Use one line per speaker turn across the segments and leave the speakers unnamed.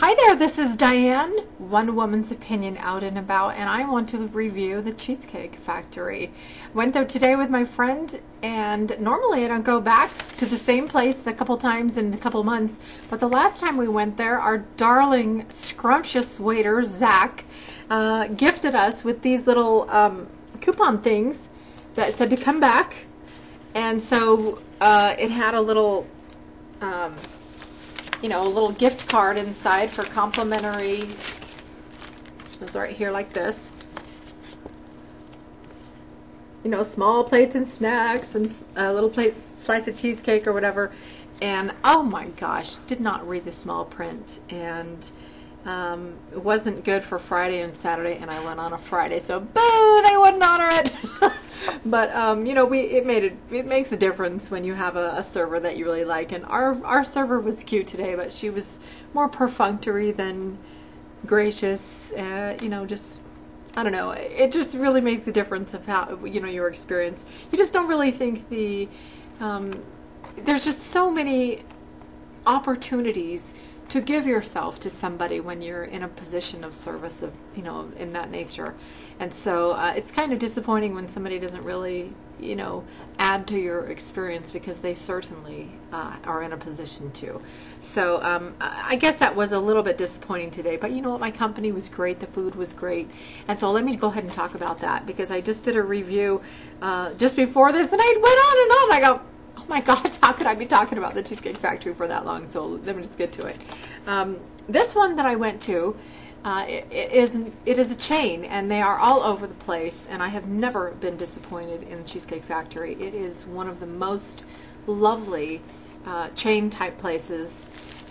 Hi there, this is Diane, One Woman's Opinion Out and About, and I want to review the Cheesecake Factory. Went there today with my friend, and normally I don't go back to the same place a couple times in a couple months, but the last time we went there, our darling, scrumptious waiter, Zach, gifted us with these little coupon things that said to come back, and so it had a little a little gift card inside for complimentary. It was right here like this. Small plates and snacks and a little slice of cheesecake or whatever. And oh my gosh, did not read the small print. And it wasn't good for Friday and Saturday, and I went on a Friday, so boo, they wouldn't honor it. But it makes a difference when you have a server that you really like, and our server was cute today, but she was more perfunctory than gracious. Just I don't know. It just really makes a difference of how your experience. You just don't really think there's just so many opportunities to give yourself to somebody when you're in a position of service of in that nature. And so it's kind of disappointing when somebody doesn't really add to your experience, because they certainly are in a position to. So I guess that was a little bit disappointing today, but you know what, my company was great, the food was great, and so let me go ahead and talk about that, because I just did a review just before this, and I went on and on. I go, oh my gosh, how could I be talking about the Cheesecake Factory for that long? So let me just get to it. This one that I went to, it is a chain, and they are all over the place, and I have never been disappointed in the Cheesecake Factory. It is one of the most lovely chain type places,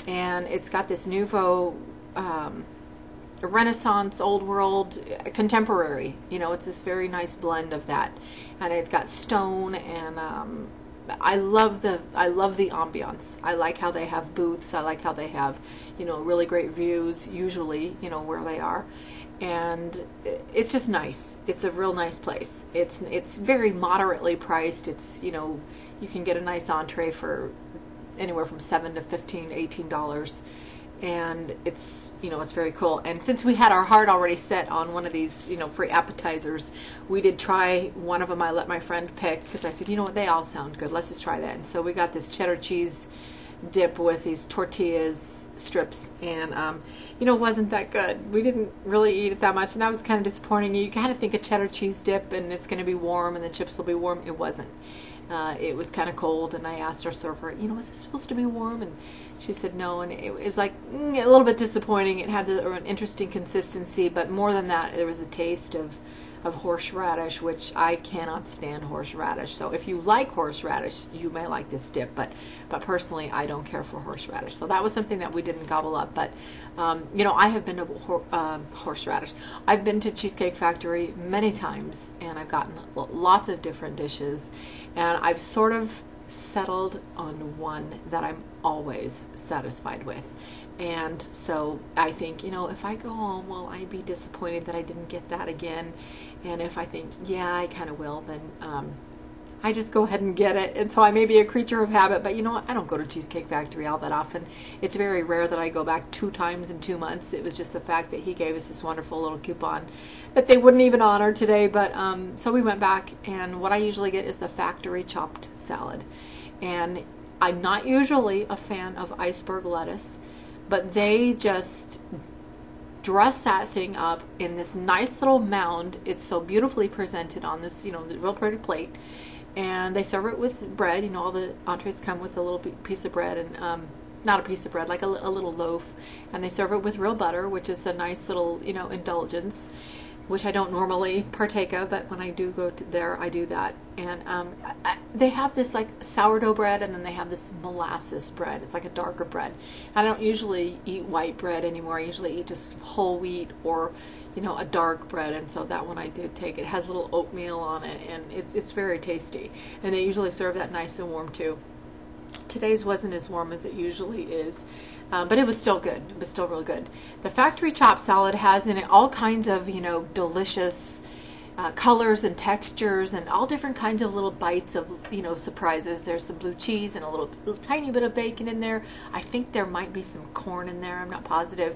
and it's got this nouveau Renaissance, old world, contemporary. It's this very nice blend of that, and it's got stone, and I love the ambiance. I like how they have booths. I like how they have, really great views, usually, where they are. And it's just nice. It's a real nice place. It's very moderately priced. It's, you can get a nice entree for anywhere from $7 to $15, $18. And it's very cool. And since we had our heart already set on one of these free appetizers, we did try one of them. I let my friend pick, because I said, you know what, they all sound good, let's just try that. And so we got this cheddar cheese dip with these tortillas strips, and it wasn't that good. We didn't really eat it that much, and that was kind of disappointing. You kind of think a cheddar cheese dip and it's going to be warm and the chips will be warm. It wasn't. It was kind of cold, and I asked our server, was this supposed to be warm? And she said no, and it was like a little bit disappointing. It had an interesting consistency, but more than that, there was a taste of horseradish, which I cannot stand horseradish. So if you like horseradish, you may like this dip, but personally, I don't care for horseradish. So that was something that we didn't gobble up. But I have been to horseradish. I've been to Cheesecake Factory many times, and I've gotten lots of different dishes, and I've sort of settled on one that I'm always satisfied with. And so I think, if I go home, will I be disappointed that I didn't get that again? And if I think, yeah, I kind of will, then I just go ahead and get it. And so I may be a creature of habit, but you know what? I don't go to Cheesecake Factory all that often. It's very rare that I go back 2 times in 2 months. It was just the fact that he gave us this wonderful little coupon that they wouldn't even honor today. But so we went back, and what I usually get is the factory chopped salad. And I'm not usually a fan of iceberg lettuce, but they just dress that thing up in this nice little mound. It's so beautifully presented on this, the real pretty plate. And they serve it with bread. All the entrees come with a little piece of bread, and not a piece of bread, like a little loaf. And they serve it with real butter, which is a nice little, indulgence, which I don't normally partake of, but when I do go there, I do that. And they have this like sourdough bread, and then they have this molasses bread. It's like a darker bread. I don't usually eat white bread anymore. I usually eat just whole wheat or, a dark bread. And so that one I did take. It has a little oatmeal on it, and it's very tasty. And they usually serve that nice and warm too. Today's wasn't as warm as it usually is, but it was still good. It was still real good. The factory chopped salad has in it all kinds of, delicious colors and textures and all different kinds of little bites of, surprises. There's some blue cheese and a little tiny bit of bacon in there. I think there might be some corn in there. I'm not positive.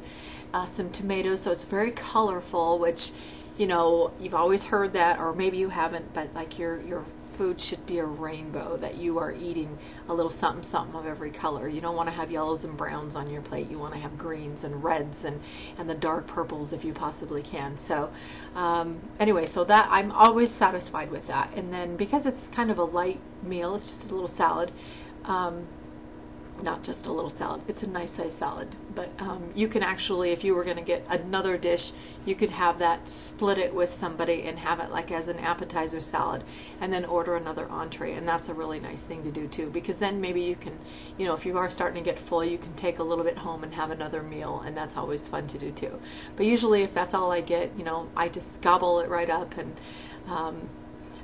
Some tomatoes. So it's very colorful, which, you've always heard that, or maybe you haven't, but like your food should be a rainbow, that you are eating a little something something of every color. You don't want to have yellows and browns on your plate. You want to have greens and reds and the dark purples if you possibly can. So anyway, so that I'm always satisfied with that. And then because it's kind of a light meal, it's just a little salad. Not just a little salad, it's a nice size salad, but you can actually, if you were going to get another dish, you could have that, split it with somebody and have it like as an appetizer salad, and then order another entree. And that's a really nice thing to do too, because then maybe you can, if you are starting to get full, you can take a little bit home and have another meal, and that's always fun to do too. But usually if that's all I get, I just gobble it right up. And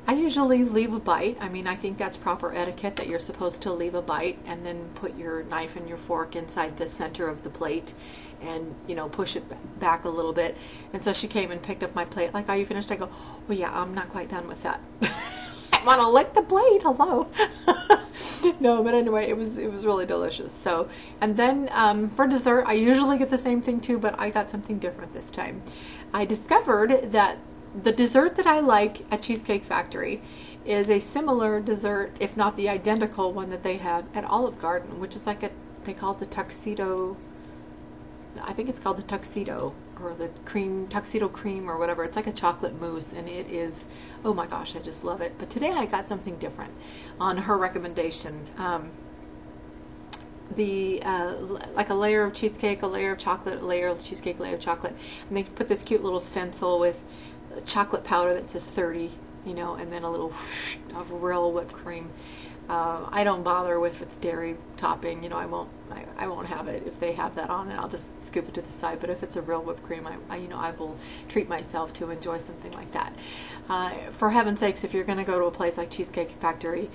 I usually leave a bite. I mean, I think that's proper etiquette, that you're supposed to leave a bite and then put your knife and your fork inside the center of the plate and, push it back a little bit. And so she came and picked up my plate, like, are you finished? I go, well, yeah, I'm not quite done with that. I want to lick the plate. Hello. No, but anyway, it was really delicious. So, and then for dessert, I usually get the same thing too, but I got something different this time. I discovered that the dessert that I like at Cheesecake Factory is a similar dessert, if not the identical one that they have at Olive Garden, which is like they call it the tuxedo. I think it's called the tuxedo, or the tuxedo cream or whatever. It's like a chocolate mousse, and it is, oh my gosh, I just love it. But today I got something different on her recommendation. Like a layer of cheesecake, a layer of chocolate, a layer of cheesecake, a layer of chocolate, and they put this cute little stencil with chocolate powder that says 30, and then a little whoosh of real whipped cream. I don't bother with its dairy topping. I won't have it if they have that on it. I'll just scoop it to the side. But if it's a real whipped cream, I will treat myself to enjoy something like that. For heaven's sakes, if you're going to go to a place like Cheesecake Factory,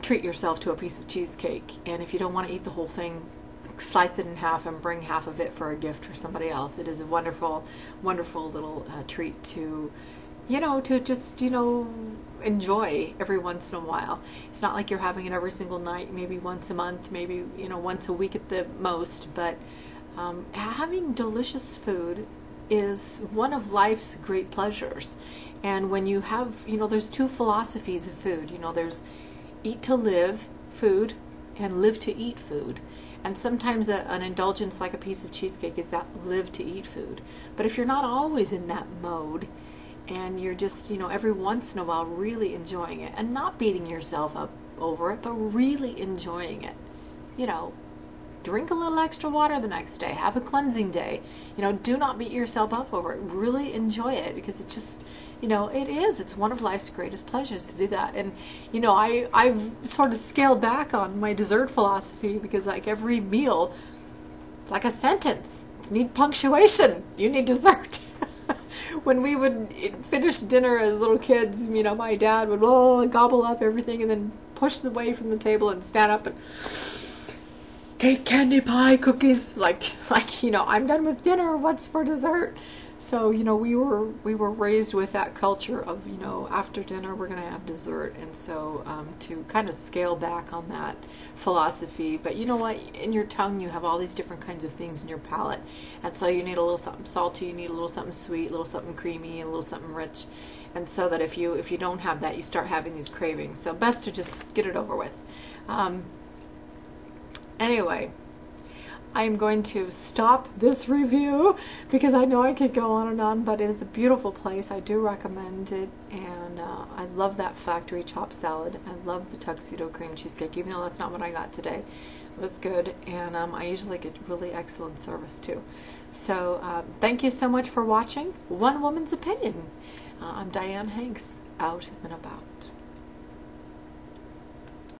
treat yourself to a piece of cheesecake. And if you don't want to eat the whole thing, slice it in half and bring half of it for a gift for somebody else. It is a wonderful, wonderful little treat to, to just, enjoy every once in a while. It's not like you're having it every single night, maybe once a month, maybe, once a week at the most, but having delicious food is one of life's great pleasures. And when you have, there's two philosophies of food. There's eat to live food and live to eat food. And sometimes an indulgence like a piece of cheesecake is that live to eat food. But if you're not always in that mode, and you're just, every once in a while really enjoying it, and not beating yourself up over it, but really enjoying it, drink a little extra water the next day, have a cleansing day, do not beat yourself up over it, really enjoy it, because it's just, it's one of life's greatest pleasures to do that. And I've sort of scaled back on my dessert philosophy, because like every meal, it's like a sentence, it needs punctuation, you need dessert. When we would finish dinner as little kids, my dad would gobble up everything and then push away from the table and stand up and cake, candy, pie, cookies, like I'm done with dinner, what's for dessert? So we were raised with that culture of after dinner we're gonna have dessert, and so to kind of scale back on that philosophy. But you know what, in your tongue you have all these different kinds of things in your palate, and so you need a little something salty, you need a little something sweet, a little something creamy, and a little something rich, and so that if you don't have that, you start having these cravings. So best to just get it over with. Anyway, I'm going to stop this review because I know I could go on, but it is a beautiful place. I do recommend it, and I love that factory chopped salad. I love the tuxedo cream cheesecake, even though that's not what I got today. It was good, and I usually get really excellent service too. So thank you so much for watching One Woman's Opinion. I'm Dianne Hanks, out and about.